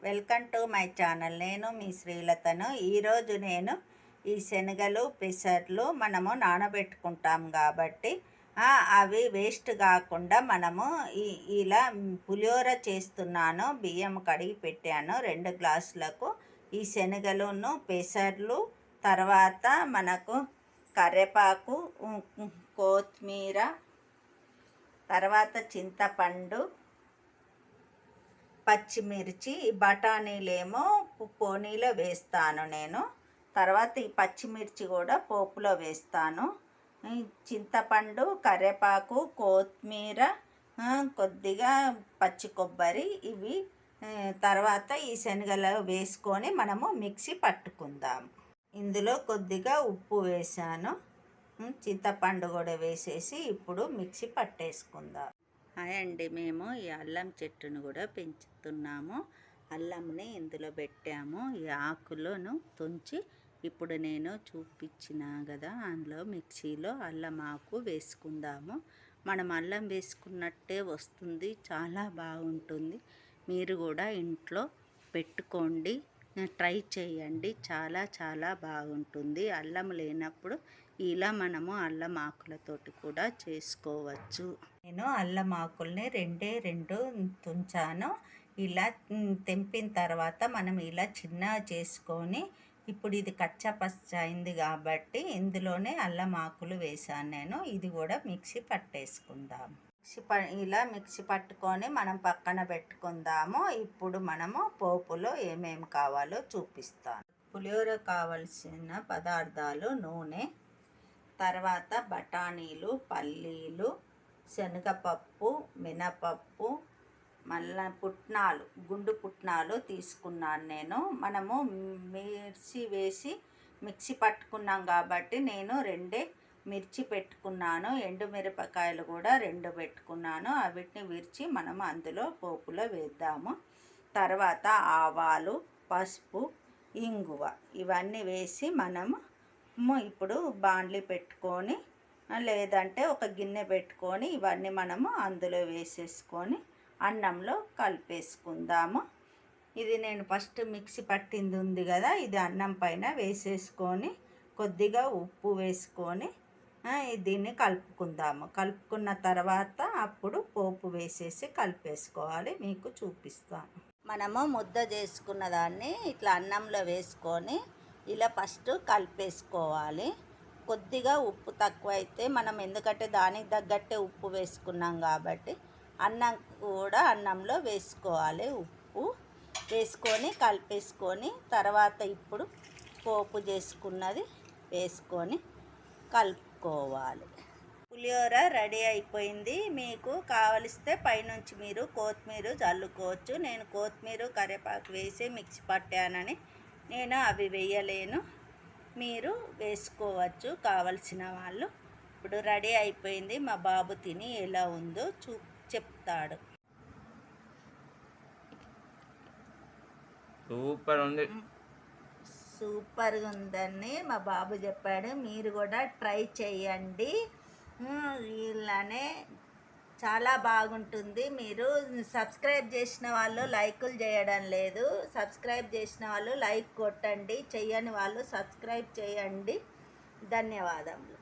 Welcome to my channel. నేను మీ శ్రీలతను. ఈరోజు నేను ఈ శనగలు పెసర్లు మనము నానబెట్టుకుంటాం కాబట్టి అవి వేస్ట్ కాకుండా మనము ఇలా పులిహోర చేస్తున్నాను. బియ్యం కడిగి పెట్టాను 2 గ్లాసులకు. ఈ శనగలును పెసర్లు, తర్వాత మనకు కరివేపాకు, కొత్తిమీర, తర్వాత చింతపండు, పచ్చిమిర్చి, ఈ బఠానీలేమో పోనీలో వేస్తాను నేను. తర్వాత ఈ పచ్చిమిర్చి కూడా పోపులో వేస్తాను. చింతపండు, కరివేపాకు, కొత్తిమీర, కొద్దిగా పచ్చి కొబ్బరి, ఇవి తర్వాత ఈ శనగలు వేసుకొని మనము మిక్సీ పట్టుకుందాం. ఇందులో కొద్దిగా ఉప్పు వేసాను. చింతపండు కూడా వేసేసి ఇప్పుడు మిక్సీ పట్టేసుకుందాం. హాయ్ అండి, మేము ఈ అల్లం చెట్టును కూడా పెంచుతున్నాము. అల్లంని ఇందులో పెట్టాము. ఈ ఆకులను తుంచి ఇప్పుడు నేను చూపించిన కదా, అందులో మిక్సీలో అల్లం ఆకు వేసుకుందాము. మనం అల్లం వేసుకున్నట్టే వస్తుంది, చాలా బాగుంటుంది. మీరు కూడా ఇంట్లో పెట్టుకోండి, ట్రై చేయండి. చాలా చాలా బాగుంటుంది. అల్లం లేనప్పుడు ఇలా మనము అల్లం ఆకులతోటి కూడా చేసుకోవచ్చు. నేను అల్లం ఆకుల్ని 2 తుంచాను. ఇలా తెంపిన తర్వాత మనం ఇలా చిన్నగా చేసుకొని, ఇప్పుడు ఇది కచ్చాపచ్చ అయింది కాబట్టి ఇందులోనే అల్లం ఆకులు వేసాను నేను. ఇది కూడా మిక్సీ పట్టేసుకుందాం. ఇలా మిక్సీ పట్టుకొని మనం పక్కన పెట్టుకుందాము. ఇప్పుడు మనము పోపులో ఏమేమి కావాలో చూపిస్తాను. పులిహోర కావలసిన పదార్థాలు: నూనె, తర్వాత బఠానీలు, పల్లీలు, శనగపప్పు, మినపప్పు, మళ్ళీ పుట్నాలు, గుండు పుట్నాలు తీసుకున్నాను నేను. మనము మిర్చి వేసి మిక్సీ పట్టుకున్నాం కాబట్టి నేను 2 మిర్చి పెట్టుకున్నాను. ఎండుమిరపకాయలు కూడా 2 పెట్టుకున్నాను. వీటిని విరిచి మనం అందులో పోపులో వేద్దాము. తర్వాత ఆవాలు, పసుపు, ఇంగువ ఇవన్నీ వేసి మనము ఇప్పుడు బాండ్లీ పెట్టుకొని, లేదంటే ఒక గిన్నె పెట్టుకొని ఇవన్నీ మనము అందులో వేసేసుకొని అన్నంలో కలిపేసుకుందాము. ఇది నేను ఫస్ట్ మిక్సీ పట్టింది ఉంది కదా, ఇది అన్నం పైన వేసేసుకొని కొద్దిగా ఉప్పు వేసుకొని దీన్ని కలుపుకుందాము. కలుపుకున్న తర్వాత అప్పుడు పోపు వేసేసి కలిపేసుకోవాలి. మీకు చూపిస్తాను. మనము ముద్ద చేసుకున్న దాన్ని ఇట్లా అన్నంలో వేసుకొని ఇలా ఫస్ట్ కలిపేసుకోవాలి. కొద్దిగా ఉప్పు తక్కువ అయితే మనం, ఎందుకంటే దానికి తగ్గట్టే ఉప్పు వేసుకున్నాం కాబట్టి అన్నం కూడా అన్నంలో వేసుకోవాలి. ఉప్పు వేసుకొని కలిపేసుకొని తర్వాత ఇప్పుడు పోపు చేసుకున్నది వేసుకొని కలుపుకోవాలి. పులిహోర రెడీ అయిపోయింది. మీకు కావలిస్తే పైనుంచి మీరు కొత్తిమీర చల్లుకోవచ్చు. నేను కొత్తిమీర, కరివేపాకు వేసి మిక్సీ పట్టానని నేను అవి వేయలేను, మీరు వేసుకోవచ్చు కావలసిన వాళ్ళు. ఇప్పుడు రెడీ అయిపోయింది. మా బాబు తిని ఎలా ఉందో చెప్తాడు. సూపర్గా ఉందని మా బాబు చెప్పాడు. మీరు కూడా ట్రై చేయండి. ఇలానే చాలా బాగుంటుంది. మీరు సబ్స్క్రైబ్ చేసిన వాళ్ళు లైకులు చేయడం లేదు. సబ్స్క్రైబ్ చేసిన వాళ్ళు లైక్ కొట్టండి, చెయ్యని వాళ్ళు సబ్స్క్రైబ్ చేయండి. ధన్యవాదములు.